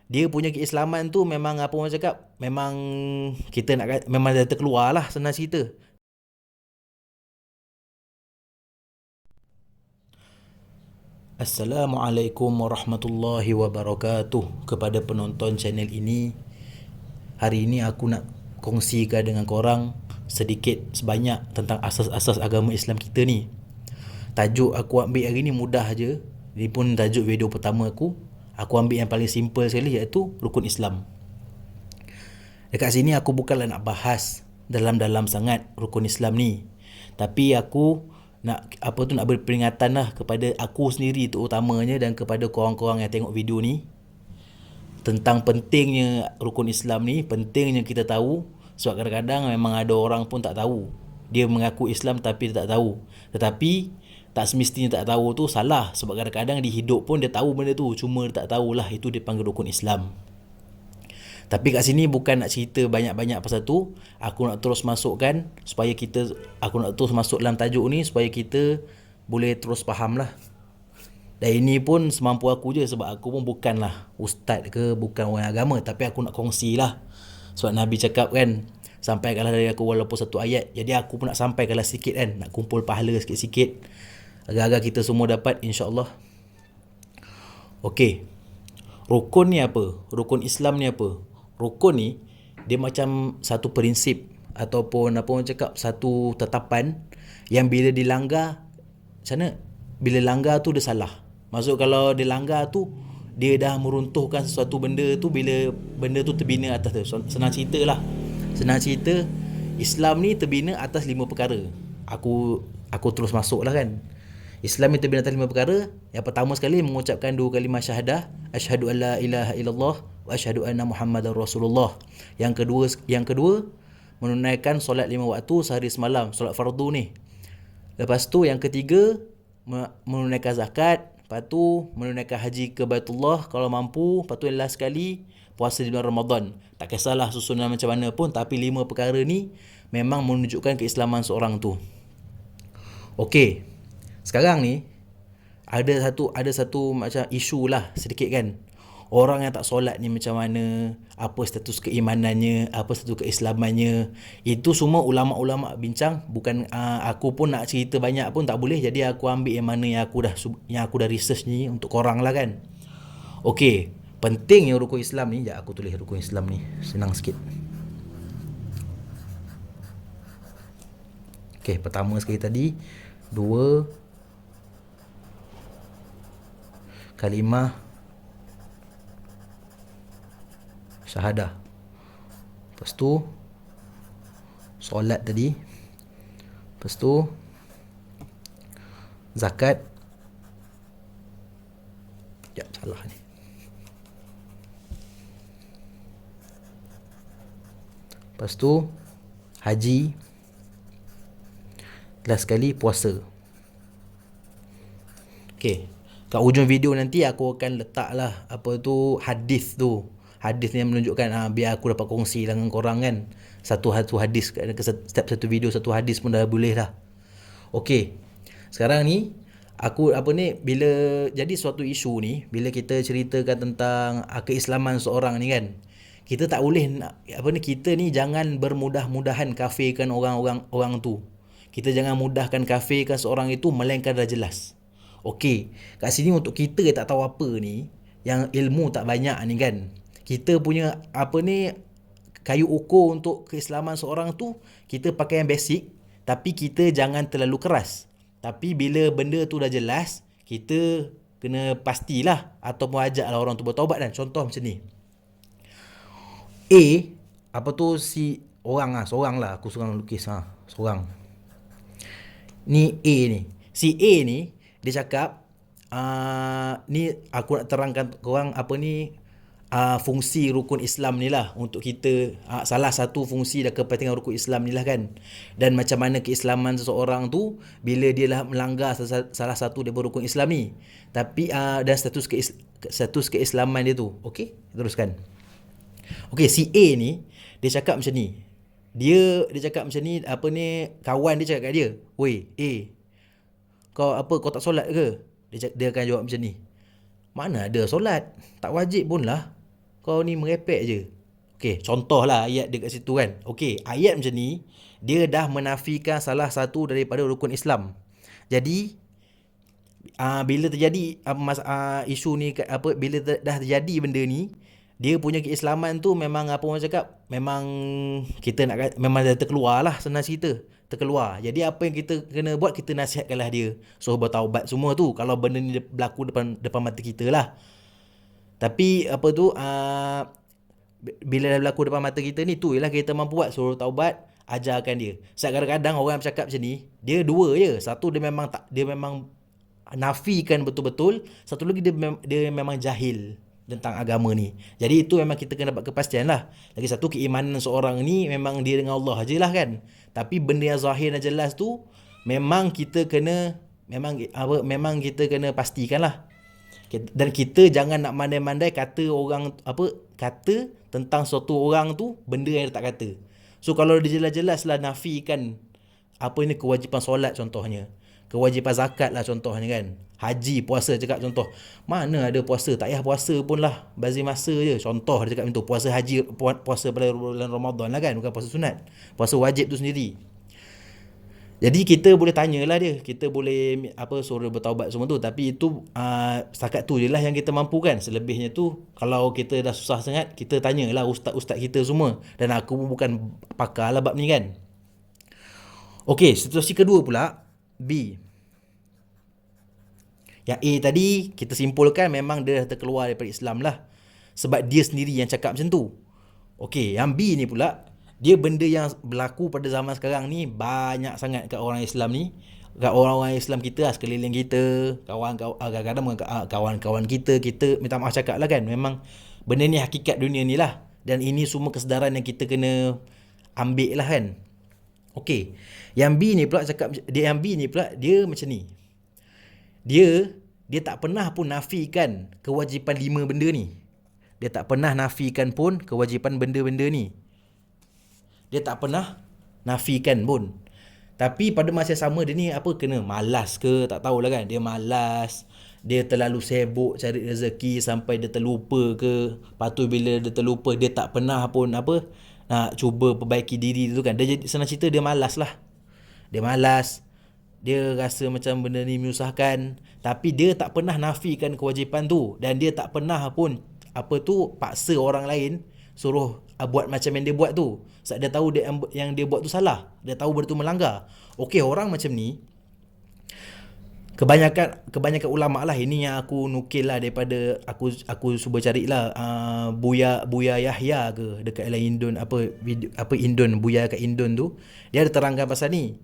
Dia punya keislaman tu memang apa orang cakap, memang kita nak memang dah terkeluar lah, senang cerita. Assalamualaikum warahmatullahi wabarakatuh kepada penonton channel ini. Hari ini aku nak kongsikan dengan korang sedikit sebanyak tentang asas-asas agama Islam kita ni. Tajuk aku ambil hari ni mudah je. Ini pun tajuk video pertama aku. Aku ambil yang paling simple sekali, iaitu rukun Islam. Dekat sini aku bukanlah nak bahas dalam-dalam sangat rukun Islam ni. Tapi aku nak nak berperingatan lah kepada aku sendiri terutamanya, dan kepada korang-korang yang tengok video ni, tentang pentingnya rukun Islam ni. Pentingnya kita tahu, sebab kadang-kadang memang ada orang pun tak tahu. Dia mengaku Islam tapi dia tak tahu. Tetapi tak semestinya tak tahu tu salah, sebab kadang-kadang di hidup pun dia tahu benda tu, cuma dia tak tahulah, itu dipanggil rukun Islam. Tapi kat sini bukan nak cerita banyak-banyak pasal tu. Aku nak terus masukkan supaya kita, aku nak terus masuk dalam tajuk ni supaya kita boleh terus faham lah. Dan ini pun semampu aku je, sebab aku pun bukanlah ustaz ke, bukan orang agama, tapi aku nak kongsi lah. Sebab Nabi cakap kan, sampaikanlah dari aku walaupun satu ayat. Jadi aku pun nak sampaikanlah sikit kan, nak kumpul pahala sikit-sikit, agar-agar kita semua dapat, insya-Allah. Okey. Rukun ni apa? Rukun Islam ni apa? Rukun ni dia macam satu prinsip ataupun apa orang cakap, satu tetapan yang bila dilanggar, macam mana? Bila langgar tu dia salah. Maksud kalau dia langgar tu, dia dah meruntuhkan sesuatu benda tu bila benda tu terbina atas tu. Senang cerita lah. Senang cerita, Islam ni terbina atas 5 perkara. Aku terus masuk lah kan. Islam ni terbina atas 5 perkara. Yang pertama sekali, mengucapkan 2 kalimah syahadah, asyhadu an la ilaha illallah wa asyhadu anna muhammadar rasulullah. Yang kedua, menunaikan solat 5 waktu sehari semalam, solat fardu ni. Lepas tu yang ketiga, menunaikan zakat. Lepas tu menunaikan haji ke Baitullah kalau mampu. Lepas tu yang last sekali, puasa di bulan Ramadan. Tak kisahlah susunan macam mana pun, tapi 5 perkara ni memang menunjukkan keislaman seorang tu. Okey. Sekarang ni ada satu macam isu lah sedikit kan. Orang yang tak solat ni macam mana, apa status keimanannya, apa status keislamannya. Itu semua ulama-ulama bincang. Bukan aku pun nak cerita banyak pun tak boleh. Jadi aku ambil yang mana yang aku dah research ni untuk korang lah kan. Okey, pentingnya rukun Islam ni. Sekejap aku tulis rukun Islam ni, senang sikit. Okey, pertama sekali tadi, 2 kalimah syahadah. Lepas tu solat tadi. Lepas tu zakat. Ya, salah ni. Lepas tu haji. Last sekali puasa. Okey. Kat ujung video nanti aku akan letaklah apa tu, hadis tu. Hadis ni yang menunjukkan, biar aku dapat kongsi dengan korang kan. Satu hadis, setiap satu video satu hadis pun dah boleh lah. Okey. Sekarang ni aku bila jadi suatu isu ni, bila kita ceritakan tentang keislaman seorang ni kan, kita tak boleh kita ni jangan bermudah-mudahan kafirkan orang tu. Kita jangan mudahkan kafirkan seorang itu melainkan dah jelas. Okey, kat sini untuk kita tak tahu apa ni, yang ilmu tak banyak ni kan, kita punya kayu ukur untuk keislaman seorang tu, kita pakai yang basic, tapi kita jangan terlalu keras. Tapi bila benda tu dah jelas, kita kena pastilah ataupun ajaklah orang tu bertaubat kan. Contoh macam ni. Si seorang lah, aku seorang lukis seorang. Ni A ni. Si A ni dia cakap, ni aku nak terangkan korang fungsi rukun Islam ni lah untuk kita, salah satu fungsi dan kepentingan rukun Islam ni lah kan. Dan macam mana keislaman seseorang tu bila dia lah melanggar salah satu daripada rukun Islam ni. Tapi dan status keislaman dia tu. Okey, teruskan. Okey, si A ni dia cakap macam ni. Dia cakap macam ni, kawan dia cakap kat dia, "Woi, kau tak solat ke?" Dia akan jawab macam ni, "Mana ada solat, tak wajib pun lah. kau ni merepek je. Okey, contohlah ayat dia kat situ kan. Okey, ayat macam ni dia dah menafikan salah satu daripada rukun Islam. Jadi bila terjadi isu ni bila dah terjadi benda ni, dia punya keislaman tu memang apa orang cakap, memang kita nak memang dah terkeluar lah, senang cerita terkeluar. Jadi apa yang kita kena buat, kita nasihatkanlah dia suruh bertaubat semua tu kalau benda ni berlaku depan mata kita lah. Tapi apa tu bila dah berlaku depan mata kita ni, tu ialah kita mampu buat, suruh taubat, ajarkan dia. Sebab kadang-kadang orang bercakap macam ni, dia dua je. Satu dia memang nafikan betul-betul, satu lagi dia memang jahil tentang agama ni. Jadi itu memang kita kena dapat kepastian lah. Lagi satu, keimanan seorang ni memang dia dengan Allah je lah kan. Tapi benda yang zahir dan jelas tu memang kita kena memang kita kena pastikan lah. Dan kita jangan nak mandai-mandai kata tentang suatu orang tu benda yang dia tak kata. So kalau dia jelas-jelas lah nafikan kewajipan solat contohnya, kewajipan zakat lah contohnya kan, haji, puasa cakap contoh, mana ada puasa, tak payah puasa pun lah, bazir masa je, contoh dia cakap macam tu. Puasa haji, puasa pada bulan Ramadan lah kan, bukan puasa sunat, puasa wajib tu sendiri. Jadi kita boleh tanyalah dia, kita boleh suruh bertaubat semua tu. Tapi itu setakat tu je lah yang kita mampu kan. Selebihnya tu kalau kita dah susah sangat, kita tanyalah ustaz-ustaz kita semua. Dan aku pun bukan pakar lah bab ni kan. Okey, situasi kedua pula, B. Yang A tadi kita simpulkan memang dia dah terkeluar daripada Islam lah, sebab dia sendiri yang cakap macam tu. Okey, yang B ni pula, dia benda yang berlaku pada zaman sekarang ni banyak sangat kat orang Islam ni, kat orang-orang Islam kita sekeliling kita, kadang-kadang kawan-kawan kita minta maaf cakap lah kan, memang benda ni hakikat dunia ni lah. Dan ini semua kesedaran yang kita kena ambil lah kan. Okey, yang B ni pula cakap, dia macam ni. Dia tak pernah pun nafikan kewajipan 5 benda ni. Dia tak pernah nafikan pun kewajipan benda-benda ni. Dia tak pernah nafikan pun. Tapi pada masa yang sama dia ni kena malas ke, tak tahulah kan. Dia malas, dia terlalu sibuk cari rezeki sampai dia terlupa ke. Lepas tu bila dia terlupa, dia tak pernah pun nak cuba perbaiki diri tu kan. Dia jadi, senang cerita, dia malas lah. Dia malas, dia rasa macam benda ni menyusahkan, tapi dia tak pernah nafikan kewajipan tu. Dan dia tak pernah pun paksa orang lain suruh buat macam yang dia buat tu. Sebab dia tahu yang dia buat tu salah, dia tahu benda tu melanggar. Okey, orang macam ni kebanyakan ulama lah, ini yang aku nukil lah daripada aku cuba carilah Buya Yahya ke dekat Indon, Indon, Buya kat Indon tu, dia ada terangkan pasal ni.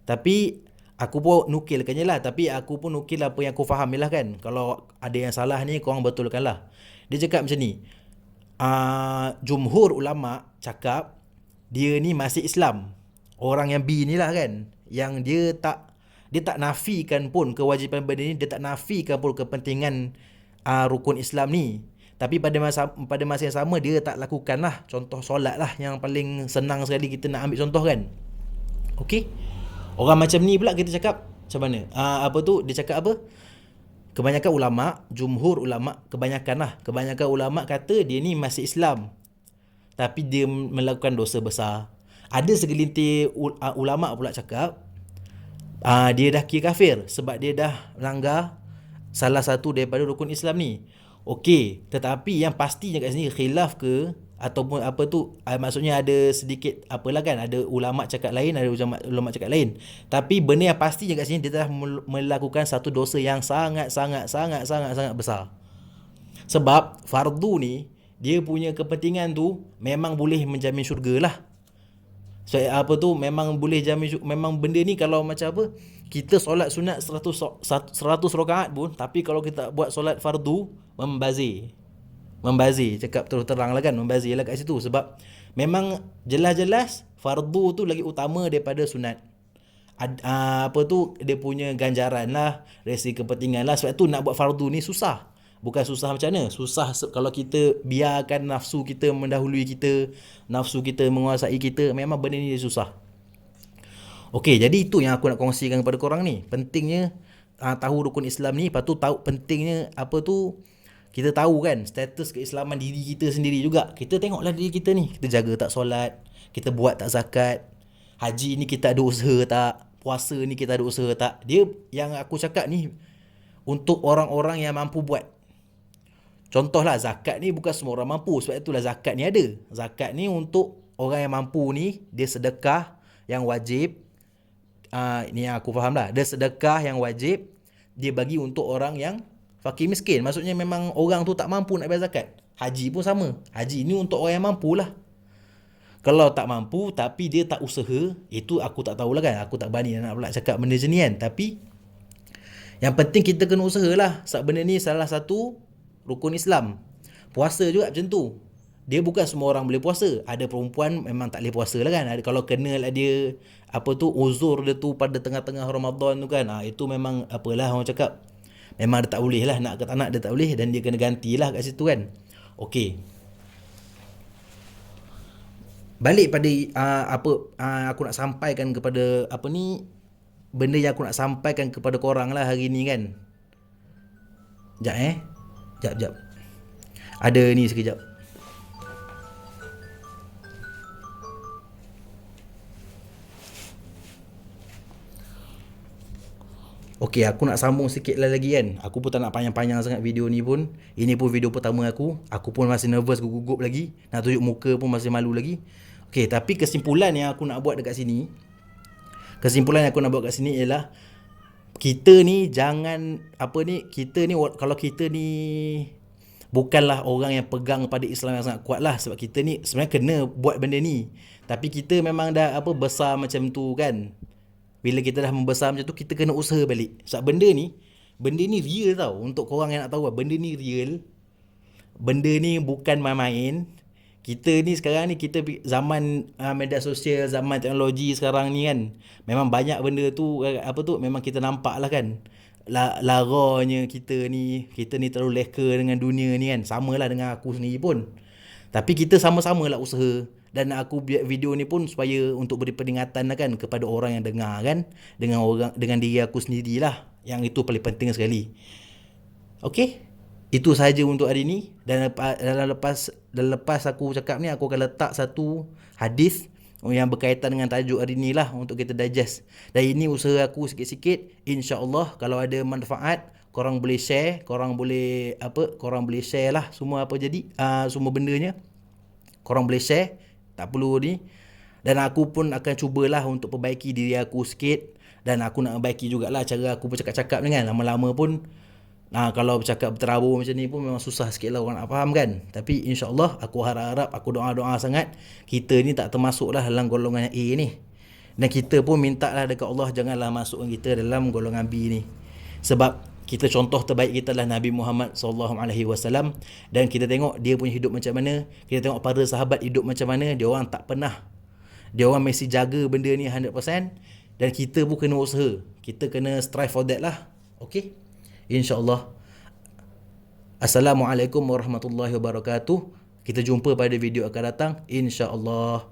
Tapi aku pun nukilkannya lah, tapi aku pun nukil apa yang aku faham lah kan. Kalau ada yang salah ni, korang betulkan lah. Dia cakap macam ni, jumhur ulama cakap dia ni masih Islam. Orang yang B ni lah kan, yang dia tak nafikan pun kewajipan benda ni, dia tak nafikan pun kepentingan rukun Islam ni. Tapi pada masa yang sama dia tak lakukan lah. Contoh solat lah yang paling senang sekali kita nak ambil contoh kan. Okey, orang macam ni pula kita cakap macam mana? Dia cakap apa? Kebanyakan ulama, jumhur ulama, kebanyakan ulama kata dia ni masih Islam, tapi dia melakukan dosa besar. Ada segelintir ulama pula cakap dia dah kira kafir sebab dia dah melanggar salah satu daripada rukun Islam ni. Okey, tetapi yang pastinya kat sini khilaf ke ataupun maksudnya ada sedikit kan, ada ulama cakap lain, ada ulama cakap lain. Tapi benda yang pastinya kat sini, dia telah melakukan satu dosa yang sangat besar. Sebab fardu ni, dia punya kepentingan tu memang boleh menjamin syurga lah. So memang boleh jamin, memang benda ni kalau macam kita solat sunat 100 rakaat pun, tapi kalau kita buat solat fardu, membazir, cakap terus terang lah kan, membazir lah kat situ. Sebab memang jelas-jelas fardu tu lagi utama daripada sunat. Dia punya ganjaran lah, resi kepentingan lah. Sebab tu nak buat fardu ni susah. Bukan susah macam mana, susah kalau kita biarkan nafsu kita mendahului kita, nafsu kita menguasai kita, memang benda ni susah. Okey, jadi itu yang aku nak kongsikan kepada korang ni. Pentingnya tahu rukun Islam ni, lepas tu tahu pentingnya Kita tahu kan status keislaman diri kita sendiri juga. Kita tengoklah diri kita ni. Kita jaga tak solat, kita buat tak zakat, haji ni kita ada usaha tak, puasa ni kita ada usaha tak. Dia yang aku cakap ni untuk orang-orang yang mampu buat. Contohlah zakat ni bukan semua orang mampu, sebab itulah zakat ni ada. Zakat ni untuk orang yang mampu ni, dia sedekah yang wajib. Ni yang aku faham lah. Dia sedekah yang wajib, dia bagi untuk orang yang fakir miskin. Maksudnya memang orang tu tak mampu nak bayar zakat. Haji pun sama. Haji ni untuk orang yang mampu lah. Kalau tak mampu tapi dia tak usaha, itu aku tak tahulah kan. Aku tak berani nak pula cakap benda macam ni kan. Tapi yang penting kita kena usaha lah. Sebab benda ni salah satu rukun Islam. Puasa juga macam tu. Dia bukan semua orang boleh puasa. Ada perempuan memang tak boleh puasa lah kan. Kalau kena lah dia uzur dia tu pada tengah-tengah Ramadan tu kan. Itu memang apalah orang cakap. Memang dia tak boleh lah, nak ke tak nak dia tak boleh, dan dia kena gantilah kat situ kan. Okey. Balik pada aku nak sampaikan kepada benda yang aku nak sampaikan kepada korang lah hari ni kan. Jap. Ada ni sekejap. Okey, aku nak sambung sikit lagi kan. Aku pun tak nak panjang-panjang sangat video ni pun. Ini pun video pertama aku. Aku pun masih nervous, gugup lagi. Nak tunjuk muka pun masih malu lagi. Okey, tapi kesimpulan yang aku nak buat kat sini ialah kita ni jangan kalau kita ni bukanlah orang yang pegang pada Islam yang sangat kuat lah, sebab kita ni sebenarnya kena buat benda ni. Tapi kita memang dah besar macam tu kan. Bila kita dah membesar macam tu, kita kena usaha balik. Sebab benda ni real tau. Untuk korang yang nak tahu, benda ni real. Benda ni bukan main-main. Kita ni sekarang ni, kita zaman media sosial, zaman teknologi sekarang ni kan, memang banyak benda tu memang kita nampak lah kan. Laranya kita ni terlalu leka dengan dunia ni kan. Samalah dengan aku sendiri pun. Tapi kita sama-sama lah usaha. Dan aku buat video ni pun supaya untuk beri peringatan lah kan kepada orang yang dengar kan, dengan diri aku sendirilah. Yang itu paling penting sekali. Okey, itu sahaja untuk hari ni. Dan lepas aku cakap ni, aku akan letak satu hadis yang berkaitan dengan tajuk hari ni lah untuk kita digest. Dan ini usaha aku sikit-sikit. InsyaAllah kalau ada manfaat, korang boleh share, korang boleh share lah semua semua bendanya. Korang boleh share, tak perlu ni. Dan aku pun akan cubalah untuk perbaiki diri aku sikit. Dan aku nak perbaiki jugalah cara aku bercakap-cakap ni kan. Lama-lama pun kalau bercakap berterabur macam ni pun memang susah sikit lah orang nak faham kan. Tapi insyaAllah aku harap, aku doa-doa sangat kita ni tak termasuklah dalam golongan A ni. Dan kita pun minta lah dekat Allah, janganlah masukkan kita dalam golongan B ni. Sebab kita contoh terbaik kita adalah Nabi Muhammad SAW. Dan kita tengok dia punya hidup macam mana. Kita tengok para sahabat hidup macam mana. Dia orang tak pernah. Dia orang mesti jaga benda ni 100%. Dan kita pun kena usaha. Kita kena strive for that lah. Okay? InsyaAllah. Assalamualaikum warahmatullahi wabarakatuh. Kita jumpa pada video akan datang. InsyaAllah.